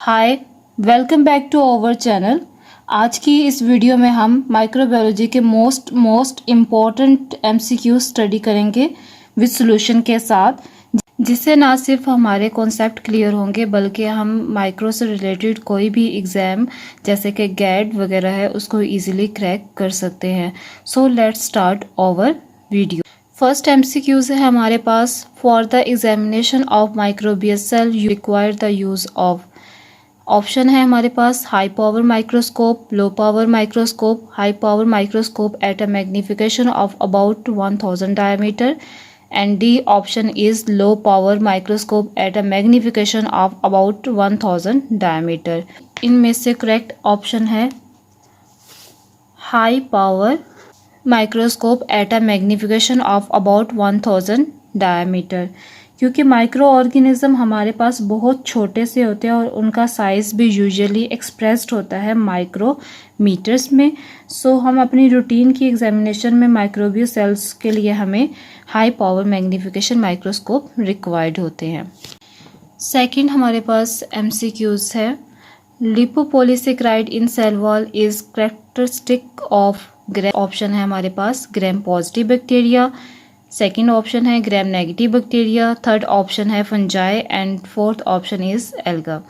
Hi, welcome back to our channel. आज की इस वीडियो में हम माइक्रोबायोलॉजी के मोस्ट इम्पॉर्टेंट एमसीक्यू स्टडी करेंगे विद सॉल्यूशन के साथ, जिससे ना सिर्फ हमारे कॉन्सेप्ट क्लियर होंगे बल्कि हम माइक्रो से रिलेटेड कोई भी एग्ज़ाम जैसे कि गैट वगैरह है उसको इजीली क्रैक कर सकते हैं। So let's start our video. First MCQs है हमारे पास, for the examination of microbial cell you require the use of. Option है हमारे पास high power microscope, low power microscope, high power microscope at a magnification of about 1000 diameter, and D option is low power microscope at a magnification of about 1000 diameter. इनमें से correct option है high power microscope at a magnification of about 1000 diameter, क्योंकि micro organism हमारे पास बहुत छोटे से होते हैं और उनका साइज़ भी यूजुअली एक्सप्रेस्ड होता है माइक्रोमीटर्स में। सो हम अपनी रूटीन की एग्जामिनेशन में माइक्रोबियल सेल्स के लिए हमें high power magnification microscope required होते हैं। सेकंड हमारे पास एमसीक्यूज है, lipopolysaccharide in cell wall is characteristic of gram. Option है हमारे पास gram positive bacteria, second option है gram negative bacteria, third option है fungi and fourth option is alga.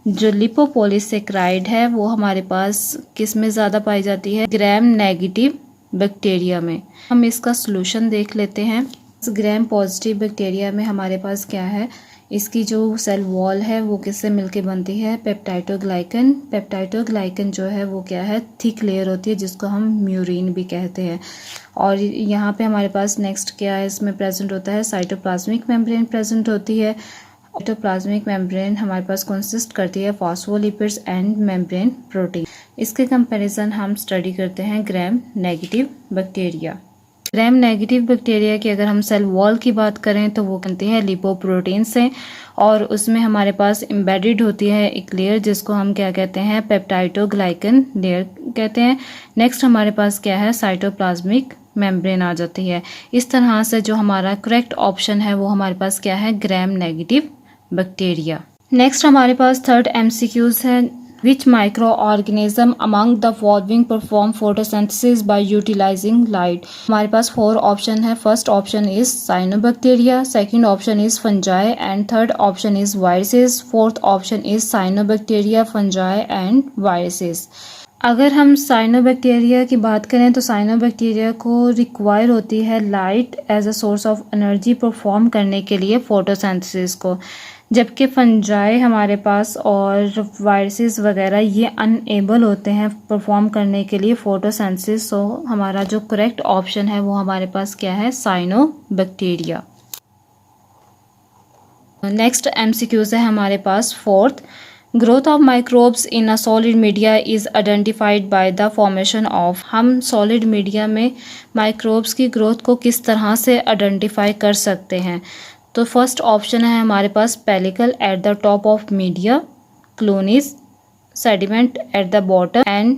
जो लिपोपॉलीसेकेराइड है वो हमारे पास किस में ज़्यादा पाई जाती है? ग्राम नेगेटिव बैक्टीरिया में। हम इसका सॉल्यूशन देख लेते हैं। ग्राम पॉजिटिव बैक्टीरिया में हमारे पास क्या है, इसकी जो सेल वॉल है वो किससे मिलके बनती है? पेप्टाइडोग्लाइकन। पेप्टाइडोग्लाइकन जो है वो क्या है? थिक लेयर होती है जिसको हम म्यूरिन भी कहते हैं। और यहाँ पे हमारे पास नेक्स्ट क्या है, इसमें प्रेजेंट होता है साइटोप्लाज्मिक मेम्ब्रेन प्रेजेंट होती है। साइटोप्लाज्मिक मेम्ब्रेन हमारे पास कंसिस्ट करती है फॉस्फोलिपिड्स एंड मेम्ब्रेन प्रोटीन। इसके कंपैरिजन हम स्टडी करते हैं ग्राम नेगेटिव बैक्टीरिया। ग्राम नेगेटिव बैक्टीरिया की अगर हम सेल वॉल की बात करें तो वो बनती है लिपोप्रोटीन से, और उसमें हमारे पास एम्बेडेड होती है एक लेयर जिसको हम क्या कहते हैं? पेप्टाइडोग्लाइकन लेयर कहते हैं। नेक्स्ट हमारे पास क्या है? साइटोप्लाज्मिक मेम्ब्रेन आ जाती है। इस तरह से जो हमारा करेक्ट ऑप्शन है वो हमारे पास क्या है? Gram negative bacteria. नेक्स्ट हमारे पास थर्ड एमसीक्यूज है, which microorganism among the following perform photosynthesis by utilizing light। हमारे पास 4 ऑप्शन है। First option is cyanobacteria, second option is fungi and third option is viruses, fourth option is cyanobacteria, fungi and viruses. अगर हम cyanobacteria की बात करें तो cyanobacteria को require होती है light as a source of energy perform करने के लिए फोटोसिंथेसिस को, जबकि फंजाई हमारे पास और वायरसेस वगैरह ये अनएबल होते हैं परफॉर्म करने के लिए फोटोसिंथेसिस। सो हमारा जो करेक्ट ऑप्शन है वो हमारे पास क्या है? साइनोबैक्टीरिया। नेक्स्ट एमसीक्यूज है हमारे पास fourth, growth of microbes in a solid media is identified by the formation of. हम सॉलिड मीडिया में माइक्रोब्स की ग्रोथ को किस तरह से आइडेंटिफाई कर सकते हैं? तो फर्स्ट ऑप्शन है हमारे पास pellicle at the top of media, colonies, sediment at the bottom and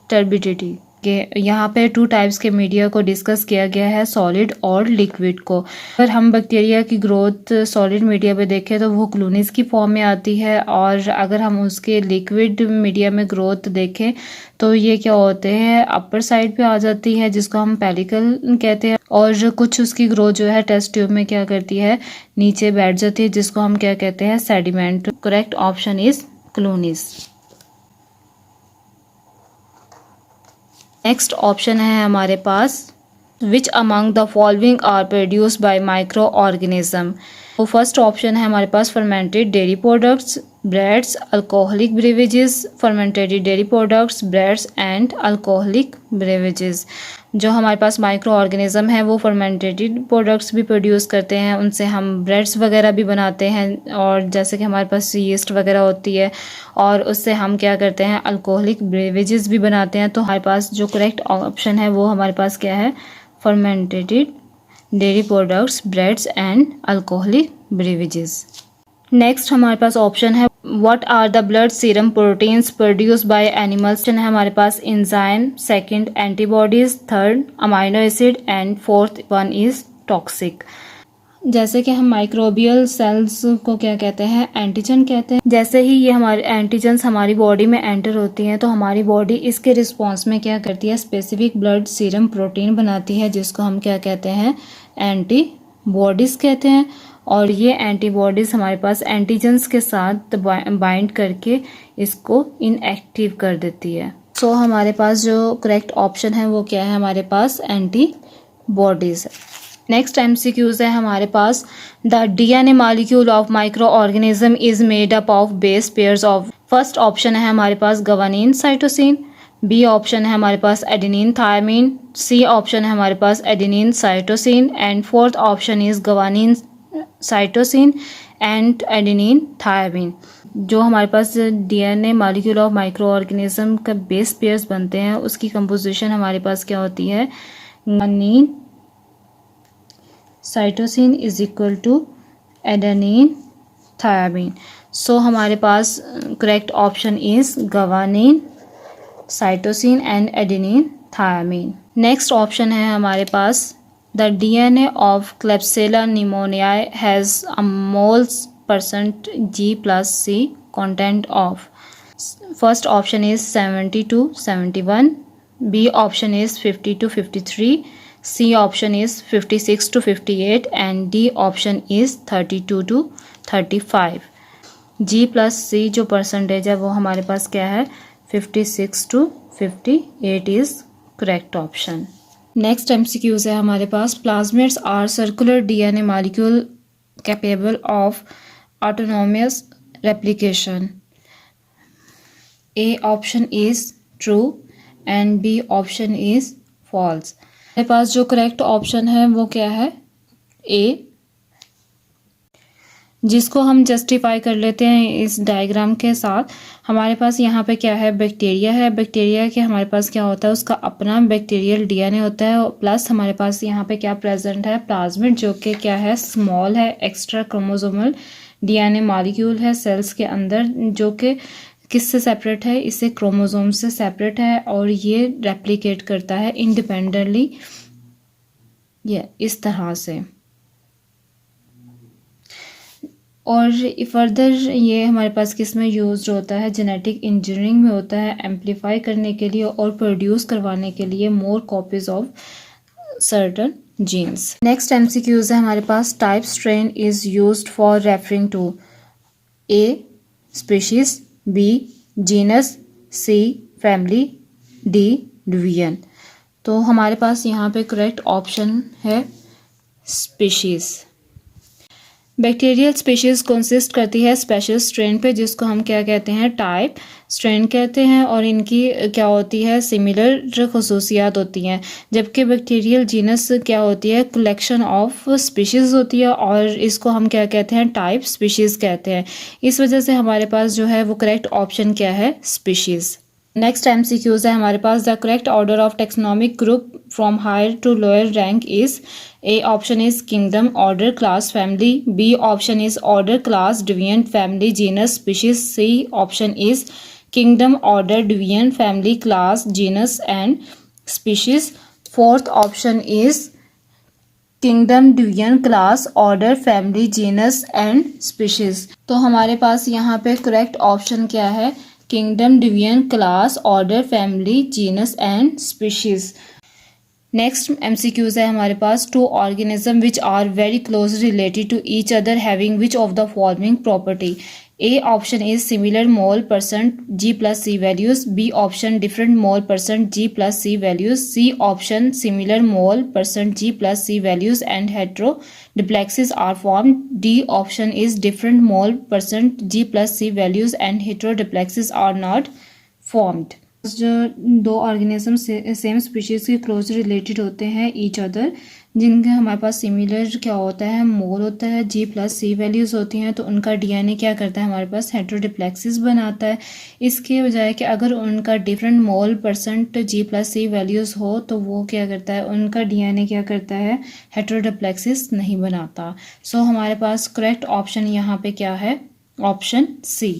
turbidity. के यहाँ पे 2 टाइप्स के मीडिया को डिस्कस किया गया है, सॉलिड और लिक्विड को। अगर हम बैक्टीरिया की ग्रोथ सॉलिड मीडिया पे देखें तो वो क्लोनिस की फॉर्म में आती है, और अगर हम उसके लिक्विड मीडिया में ग्रोथ देखें तो ये क्या होते हैं? अपर साइड पे आ जाती है जिसको हम पेलिकल कहते हैं, और कुछ उसकी ग्रोथ जो है टेस्ट ट्यूब में क्या करती है? नीचे बैठ जाती है जिसको हम क्या कहते हैं? Sediment. Correct option is colonies. Next option है हमारे पास which among the following are produced by microorganism. तो फर्स्ट ऑप्शन है हमारे पास fermented dairy products, breads, alcoholic beverages, fermented dairy products, breads and alcoholic beverages. जो हमारे पास micro organism है वो फर्मेंटेड प्रोडक्ट्स भी प्रोड्यूस करते हैं, उनसे हम ब्रेड्स वगैरह भी बनाते हैं, और जैसे कि हमारे पास यीस्ट वगैरह होती है, और उससे हम क्या करते हैं? अल्कोहलिक ब्रेवेजेस भी बनाते हैं। तो हमारे पास जो करेक्ट ऑप्शन है वो हमारे पास क्या है? Fermented dairy products, breads and alcoholic beverages. Next हमारे पास ऑप्शन है what are the blood serum proteins produced by animals. है हमारे पास enzyme, second antibodies, third amino acid and fourth one is toxic. जैसे कि हम माइक्रोबियल सेल्स को क्या कहते हैं, एंटीजन कहते हैं। जैसे ही ये हमारे एंटीजन्स हमारी बॉडी में एंटर होती हैं तो हमारी बॉडी इसके रिस्पॉन्स में क्या करती है, स्पेसिफिक ब्लड सीरम प्रोटीन बनाती है, जिसको हम क्या कहते हैं, एंटीबॉडीज़ कहते हैं। और ये एंटीबॉडीज़ हमारे पास एंटीजन्स के साथ बाइंड करके इसको इनएक्टिव कर देती है। सो हमारे पास जो करेक्ट ऑप्शन है वो क्या है, हमारे पास एंटीबॉडीज़ है। नेक्स्ट एमसीक्यूज है हमारे पास, the DNA molecule of microorganism is made up of base pairs of. First option है हमारे पास गवानीन साइटोसिन, बी ऑप्शन है हमारे पास एडेनिन थायमीन, सी ऑप्शन है हमारे पास adenine cytosine and fourth option is guanine cytosine and adenine thymine. जो हमारे पास DNA molecule of microorganism का बेस पेयर्स बनते हैं उसकी कंपोजिशन हमारे पास क्या होती है, guanine cytosine is equal to adenine thymine. So हमारे पास correct option is guanine cytosine and adenine thymine. Next option है हमारे पास, the DNA of Klebsiella pneumoniae has a moles percent G+C content of। First option is 70 to 71, B option is 50 to 53, C option is 56 to 58 and D option is 32 to 35। G+C जो percentage है वो हमारे पास क्या है, 56 to 58 is correct option. Next MCQs है हमारे पास, plasmids are circular DNA molecule capable of autonomous replication. A option is true and B option is false. हमारे पास जो करेक्ट ऑप्शन है वो क्या है, ए, जिसको हम जस्टिफाई कर लेते हैं इस डायग्राम के साथ। हमारे पास यहाँ पे क्या है, बैक्टीरिया है। बैक्टीरिया के हमारे पास क्या होता है, उसका अपना बैक्टीरियल डीएनए होता है, प्लस हमारे पास यहाँ पे क्या प्रेजेंट है, प्लाज्मिड, जो कि क्या है, स्मॉल है, एक्स्ट्रा क्रोमोसोमल डीएनए मॉलिक्यूल है सेल्स के अंदर, जो कि किससे सेपरेट है, इससे क्रोमोसोम से सेपरेट है और ये रेप्लिकेट करता है इंडिपेंडेंटली, ये इस तरह से। और फर्दर ये हमारे पास किस में यूज होता है, जेनेटिक इंजीनियरिंग में होता है, एम्पलीफाई करने के लिए और प्रोड्यूस करवाने के लिए more copies of certain genes. Next MCQs है हमारे पास, type strain is used for referring to A species, B genus, C family, D division. तो हमारे पास यहाँ पे करेक्ट ऑप्शन है स्पीशीज। बैक्टीरियल स्पीशीज कंसिस्ट करती है स्पेशल स्ट्रेन पे, जिसको हम क्या कहते हैं, टाइप स्ट्रेन कहते हैं, और इनकी क्या होती है, सिमिलर खसूसियात होती हैं। जबकि बैक्टीरियल जीनस क्या होती है, कलेक्शन ऑफ स्पीशीज़ होती है, और इसको हम क्या कहते हैं, टाइप स्पीशीज़ कहते हैं। इस वजह से हमारे पास जो है वो करेक्ट ऑप्शन क्या है, स्पीशीज़। नेक्स्ट एमसीक्यूज है हमारे पास, the correct order of taxonomic group from higher to lower rank is, A option is kingdom, order, class, family, B option is order, class, division, family, genus, species, C option is kingdom, order, division, family, class, genus and species, fourth option is kingdom, division, class, order, family, genus and species. तो हमारे पास यहाँ पे correct option क्या है, kingdom, division, class, order, family, genus and species. Next MCQs है हमारे पास, two organism which are very closely related to each other having which of the following property. A option is similar mole percent G+C values, B option different mole percent G+C values, C option similar mole percent G+C values and heteroduplexes are formed, D option is different mole percent G+C values and heteroduplexes are not formed. जो दो organism same species के close related होते हैं each other, जिनके हमारे पास similar क्या होता है, मोल होता है, G+C वैल्यूज़ होती हैं, तो उनका डीएनए क्या करता है, हमारे पास हेटेरोडिप्लेक्सिस बनाता है। इसके बजाय कि अगर उनका different mole percent G+C values हो तो वो क्या करता है, उनका डीएनए क्या करता है, हेटेरोडिप्लेक्सिस नहीं बनाता। सो हमारे पास करेक्ट ऑप्शन यहाँ पे क्या है, ऑप्शन सी।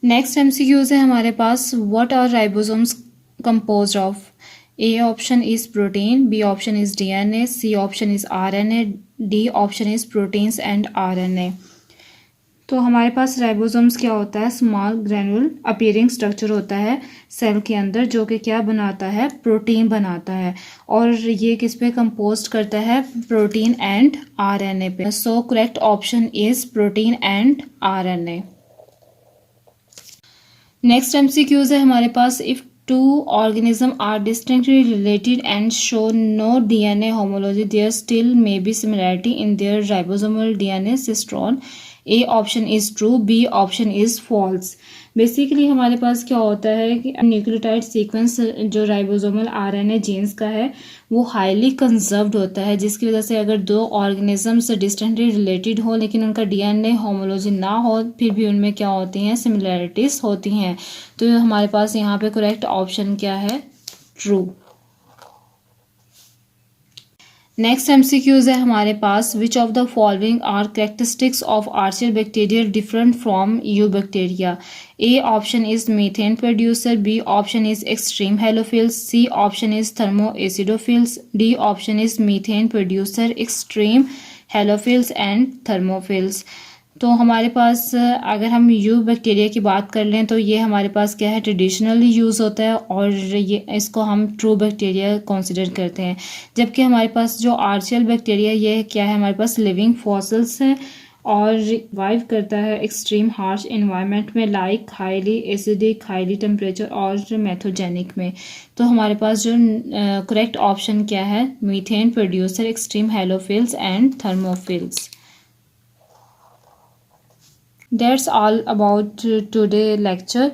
नेक्स्ट एमसीक्यूज है हमारे पास, what are ribosomes composed of. A option is protein, B option is DNA, C option is RNA, D option is proteins and RNA. तो हमारे पास राइबोसोम्स क्या होता है, स्मॉल ग्रेनुल अपीयरिंग स्ट्रक्चर होता है सेल के अंदर, जो कि क्या बनाता है, प्रोटीन बनाता है, और ये किस पे कंपोस्ट करता है, प्रोटीन एंड आरएनए पे. So correct option is protein and RNA. Next MCQs है हमारे पास. If two organisms are distinctly related and show no DNA homology, there still may be similarity in their ribosomal DNA cistron. A option is true, B option is false. Basically हमारे पास क्या होता है कि nucleotide sequence जो ribosomal RNA jeans का है वो हाईली कंजर्व्ड होता है, जिसकी वजह से अगर दो ऑर्गेनिजम्स डिस्टेंटली रिलेटेड हो लेकिन उनका डीएनए होमोलॉजी ना हो, फिर भी उनमें क्या होती हैं, सिमिलैरिटीज होती हैं. तो हमारे पास यहाँ पे करेक्ट ऑप्शन क्या है, ट्रू. नेक्स्ट एमसीक्यूज है हमारे पास. Which of the following are characteristics of archaeal bacteria different from eubacteria. A option is methane producer, B option is extreme halophiles, C option is thermoacidophiles, D option is methane producer, extreme halophiles and thermophiles. तो हमारे पास अगर हम you bacteria की बात कर लें तो ये हमारे पास क्या है, ट्रेडिशनली यूज़ होता है और ये इसको हम ट्रू बैक्टीरिया कंसिडर करते हैं. जबकि हमारे पास जो आर्चियल बैक्टीरिया ये क्या है, हमारे पास लिविंग फॉसिल्स है और रिवाइव करता है एक्सट्रीम हार्श इन्वायरमेंट में, like highly acidic, highly temperature और मैथोजेनिक में. तो हमारे पास जो करेक्ट ऑप्शन क्या है, methane producer, extreme halophiles and thermophiles. That's all about today lecture.